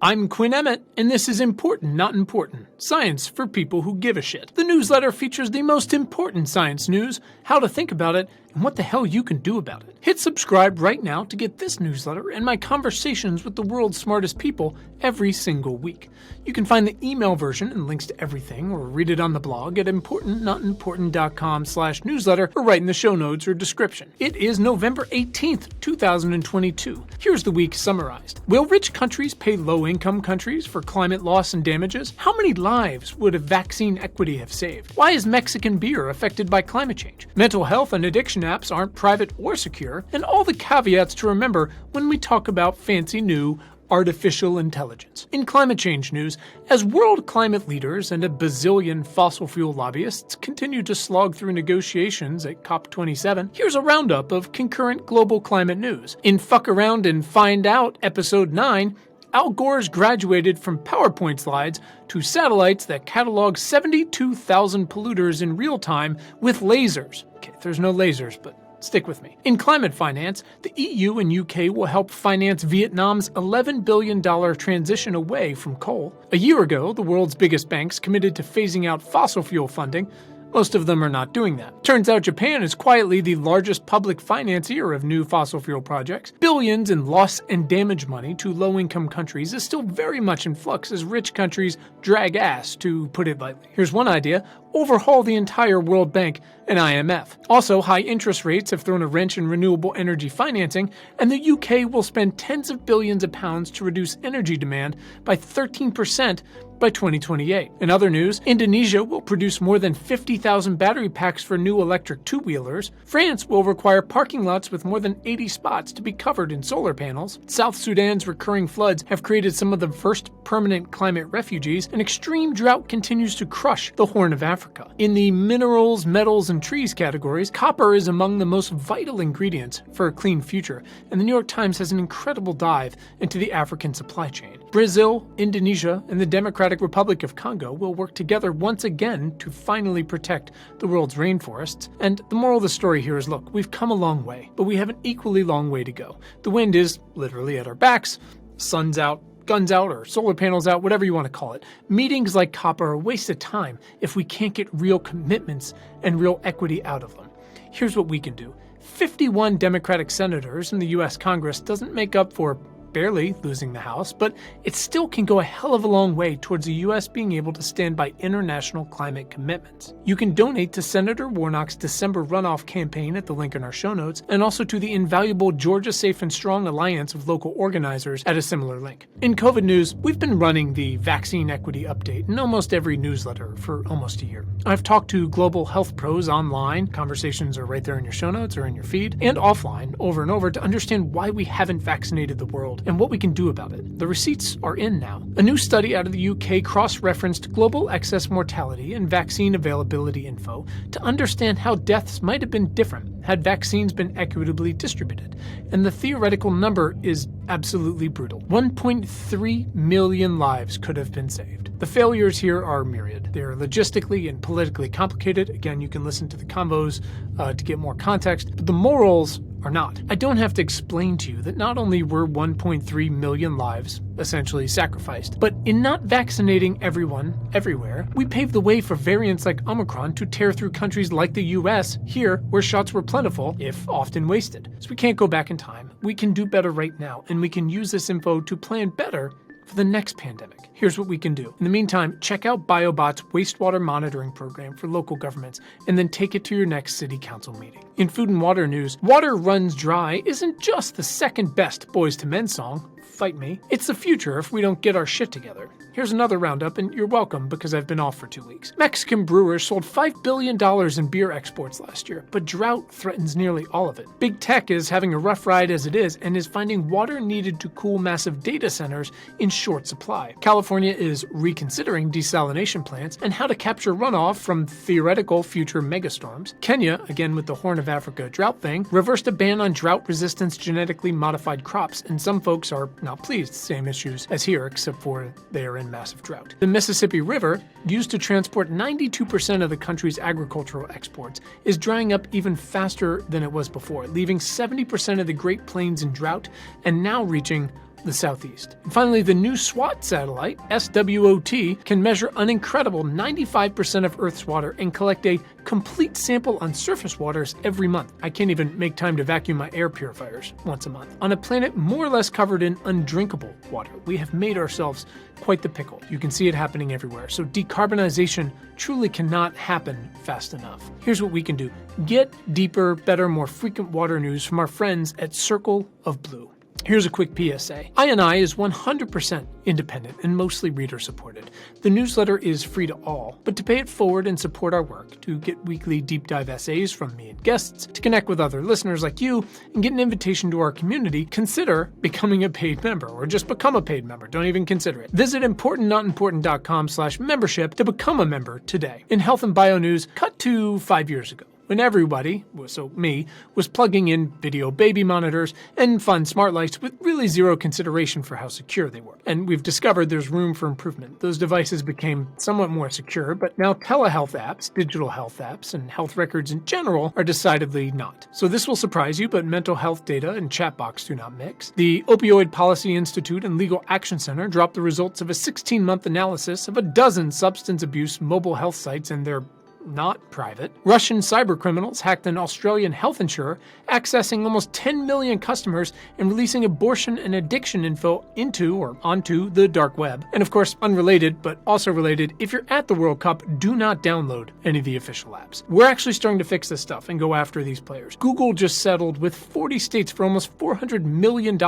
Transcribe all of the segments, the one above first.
I'm Quinn Emmett, and this is Important Not Important, Science for People Who Give a Shit. The newsletter features the most important science news, how to think about it, and what the hell you can do about it. Hit subscribe right now to get this newsletter and my conversations with the world's smartest people every single week. You can find the email version and links to everything, or read it on the blog at importantnotimportant.com/newsletter, or right in the show notes or description. It is November 18th, 2022. Here's the week summarized. Will rich countries pay low-income countries for climate loss and damages? How many lives would a vaccine equity have saved? Why is Mexican beer affected by climate change? Mental health and addiction apps aren't private or secure, and all the caveats to remember when we talk about fancy new artificial intelligence. In climate change news, as world climate leaders and a bazillion fossil fuel lobbyists continue to slog through negotiations at COP27, here's a roundup of concurrent global climate news. In Fuck Around and Find Out, Episode 9, Al Gore's graduated from PowerPoint slides to satellites that catalog 72,000 polluters in real time with lasers. Okay, there's no lasers, but stick with me. In climate finance, the EU and UK will help finance Vietnam's $11 billion transition away from coal. A year ago, the world's biggest banks committed to phasing out fossil fuel funding. Most of them are not doing that. Turns out Japan is quietly the largest public financier of new fossil fuel projects. Billions in loss and damage money to low-income countries is still very much in flux as rich countries drag ass, to put it lightly. Here's one idea: overhaul the entire World Bank and IMF. Also, high interest rates have thrown a wrench in renewable energy financing, and the UK will spend tens of billions of pounds to reduce energy demand by 13% by 2028. In other news, Indonesia will produce more than 50,000 battery packs for new electric two-wheelers. France will require parking lots with more than 80 spots to be covered in solar panels. South Sudan's recurring floods have created some of the first permanent climate refugees, and extreme drought continues to crush the Horn of Africa. In the minerals, metals, and trees categories, copper is among the most vital ingredients for a clean future, and the New York Times has an incredible dive into the African supply chain. Brazil, Indonesia, and the Democratic Republic of Congo will work together once again to finally protect the world's rainforests. And the moral of the story here is, look, we've come a long way, but we have an equally long way to go. The wind is literally at our backs, sun's out, guns out, or solar panels out, whatever you want to call it. Meetings like COP are a waste of time if we can't get real commitments and real equity out of them. Here's what we can do. 51 Democratic senators in the U.S. Congress doesn't make up for barely losing the House, but it still can go a hell of a long way towards the U.S. being able to stand by international climate commitments. You can donate to Senator Warnock's December runoff campaign at the link in our show notes, and also to the invaluable Georgia Safe and Strong alliance of local organizers at a similar link. In COVID news, we've been running the vaccine equity update in almost every newsletter for almost a year. I've talked to global health pros online, conversations are right there in your show notes or in your feed, and offline over and over to understand why we haven't vaccinated the world and what we can do about it. The receipts are in now. A new study out of the UK cross-referenced global excess mortality and vaccine availability info to understand how deaths might have been different had vaccines been equitably distributed. And the theoretical number is absolutely brutal. 1.3 million lives could have been saved. The failures here are myriad. They're logistically and politically complicated. Again, you can listen to the convos to get more context, but the morals are not. I don't have to explain to you that not only were 1.3 million lives essentially sacrificed, but in not vaccinating everyone, everywhere, we paved the way for variants like Omicron to tear through countries like the US, here, where shots were plentiful, if often wasted. So we can't go back in time. We can do better right now, and we can use this info to plan better for the next pandemic. Here's what we can do. In the meantime, check out BioBot's wastewater monitoring program for local governments, and then take it to your next city council meeting. In food and water news, Water Runs Dry isn't just the second best Boys to Men song, fight me. It's the future if we don't get our shit together. Here's another roundup, and you're welcome because I've been off for 2 weeks. Mexican brewers sold $5 billion in beer exports last year, but drought threatens nearly all of it. Big tech is having a rough ride as it is, and is finding water needed to cool massive data centers in short supply. California is reconsidering desalination plants and how to capture runoff from theoretical future megastorms. Kenya, again with the Horn of Africa drought thing, reversed a ban on drought-resistant genetically modified crops, and some folks are not pleased. Same issues as here, except for they are in massive drought. The Mississippi River, used to transport 92% of the country's agricultural exports, is drying up even faster than it was before, leaving 70% of the Great Plains in drought and now reaching the southeast. And finally, the new SWOT satellite, SWOT, can measure an incredible 95% of Earth's water and collect a complete sample on surface waters every month. I can't even make time to vacuum my air purifiers once a month. On a planet more or less covered in undrinkable water, we have made ourselves quite the pickle. You can see it happening everywhere. So decarbonization truly cannot happen fast enough. Here's what we can do. Get deeper, better, more frequent water news from our friends at Circle of Blue. Here's a quick PSA. I&I is 100% independent and mostly reader-supported. The newsletter is free to all, but to pay it forward and support our work, to get weekly deep dive essays from me and guests, to connect with other listeners like you, and get an invitation to our community, consider becoming a paid member, or just become a paid member. Don't even consider it. Visit importantnotimportant.com/membership to become a member today. In health and bio news, cut to 5 years ago, when everybody, so me, was plugging in video baby monitors and fun smart lights with really zero consideration for how secure they were. And we've discovered there's room for improvement. Those devices became somewhat more secure, but now telehealth apps, digital health apps, and health records in general are decidedly not. So this will surprise you, but mental health data and chatbox do not mix. The Opioid Policy Institute and Legal Action Center dropped the results of a 16-month analysis of a dozen substance abuse mobile health sites, and they're not private. Russian cybercriminals hacked an Australian health insurer, accessing almost 10 million customers and releasing abortion and addiction info into or onto the dark web. And of course, unrelated, but also related, if you're at the World Cup, do not download any of the official apps. We're actually starting to fix this stuff and go after these players. Google just settled with 40 states for almost $400 million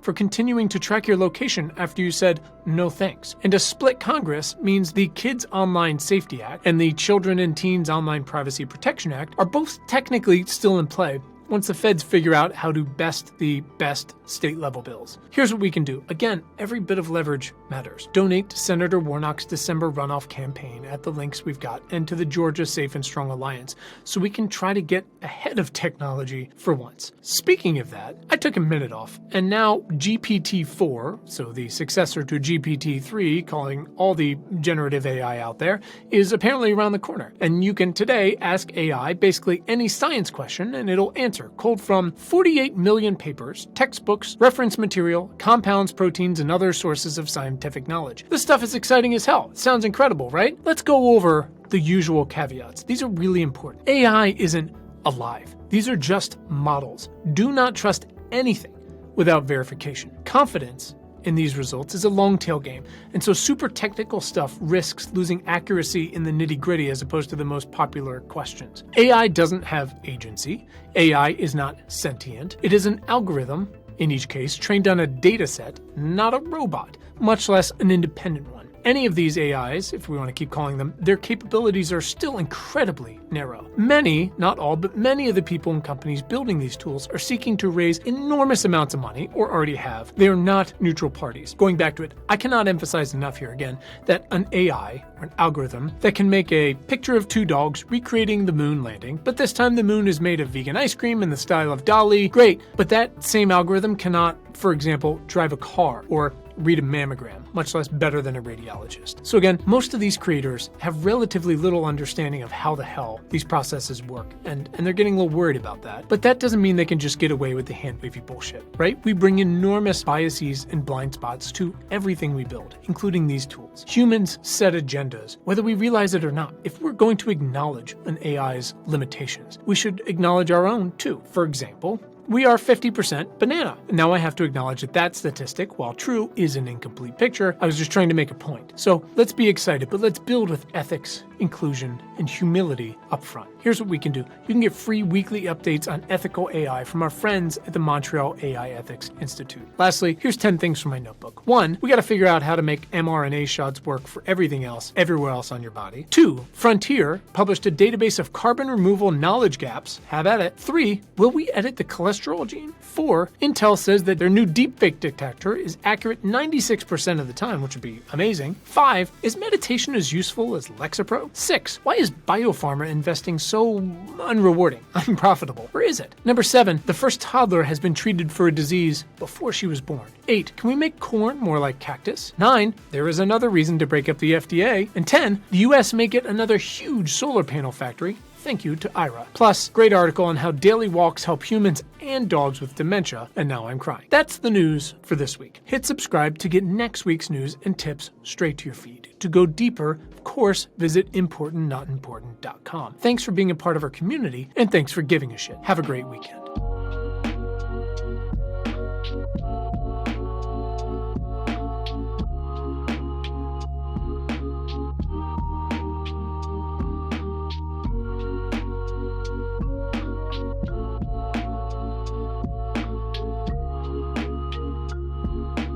for continuing to track your location after you said no thanks. And a split Congress means the Kids Online Safety Act and the Children and Teens Online Privacy Protection Act are both technically still in play once the feds figure out how to best the best state-level bills. Here's what we can do. Again, every bit of leverage matters. Donate to Senator Warnock's December runoff campaign at the links we've got and to the Georgia Safe and Strong Alliance so we can try to get ahead of technology for once. Speaking of that, I took a minute off, and now GPT-4, so the successor to GPT-3, calling all the generative AI out there, is apparently around the corner. And you can today ask AI basically any science question and it'll answer, culled from 48 million papers, textbooks, reference material, compounds, proteins, and other sources of scientific knowledge. This stuff is exciting as hell. It sounds incredible, right? Let's go over the usual caveats. These are really important. AI isn't alive. These are just models. Do not trust anything without verification. Confidence in these results is a long tail game, and so super technical stuff risks losing accuracy in the nitty-gritty as opposed to the most popular questions. AI doesn't have agency. AI is not sentient. It is an algorithm, in each case, trained on a data set, not a robot, much less an independent one. Any of these AIs, if we want to keep calling them, their capabilities are still incredibly narrow. Many, not all, but many of the people and companies building these tools are seeking to raise enormous amounts of money, or already have. They are not neutral parties. Going back to it, I cannot emphasize enough here again that an AI, or an algorithm, that can make a picture of two dogs recreating the moon landing, but this time the moon is made of vegan ice cream in the style of Dali, great, but that same algorithm cannot, for example, drive a car or read a mammogram, much less better than a radiologist. So again, most of these creators have relatively little understanding of how the hell these processes work, and they're getting a little worried about that. But that doesn't mean they can just get away with the hand-wavy bullshit, right? We bring enormous biases and blind spots to everything we build, including these tools. Humans set agendas, whether we realize it or not. If we're going to acknowledge an AI's limitations, we should acknowledge our own too. For example, we are 50% banana. Now I have to acknowledge that that statistic, while true, is an incomplete picture. I was just trying to make a point. So let's be excited, but let's build with ethics, inclusion, and humility up front. Here's what we can do. You can get free weekly updates on ethical AI from our friends at the Montreal AI Ethics Institute. Lastly, here's 10 things from my notebook. 1, we got to figure out how to make mRNA shots work for everything else, everywhere else on your body. 2, Frontier published a database of carbon removal knowledge gaps. Have at it. 3, will we edit the cholesterol gene? 4, Intel says that their new deepfake detector is accurate 96% of the time, which would be amazing. 5, is meditation as useful as Lexapro? 6, why is biopharma investing so unrewarding, unprofitable? Or is it? Number 7, the first toddler has been treated for a disease before she was born. 8, can we make corn more like cactus? 9, there is another reason to break up the FDA. And 10, the US may get another huge solar panel factory Thank you to Ira. Plus, great article on how daily walks help humans and dogs with dementia, and now I'm crying. That's the news for this week. Hit subscribe to get next week's news and tips straight to your feed. To go deeper, of course, visit importantnotimportant.com. Thanks for being a part of our community, and thanks for giving a shit. Have a great weekend.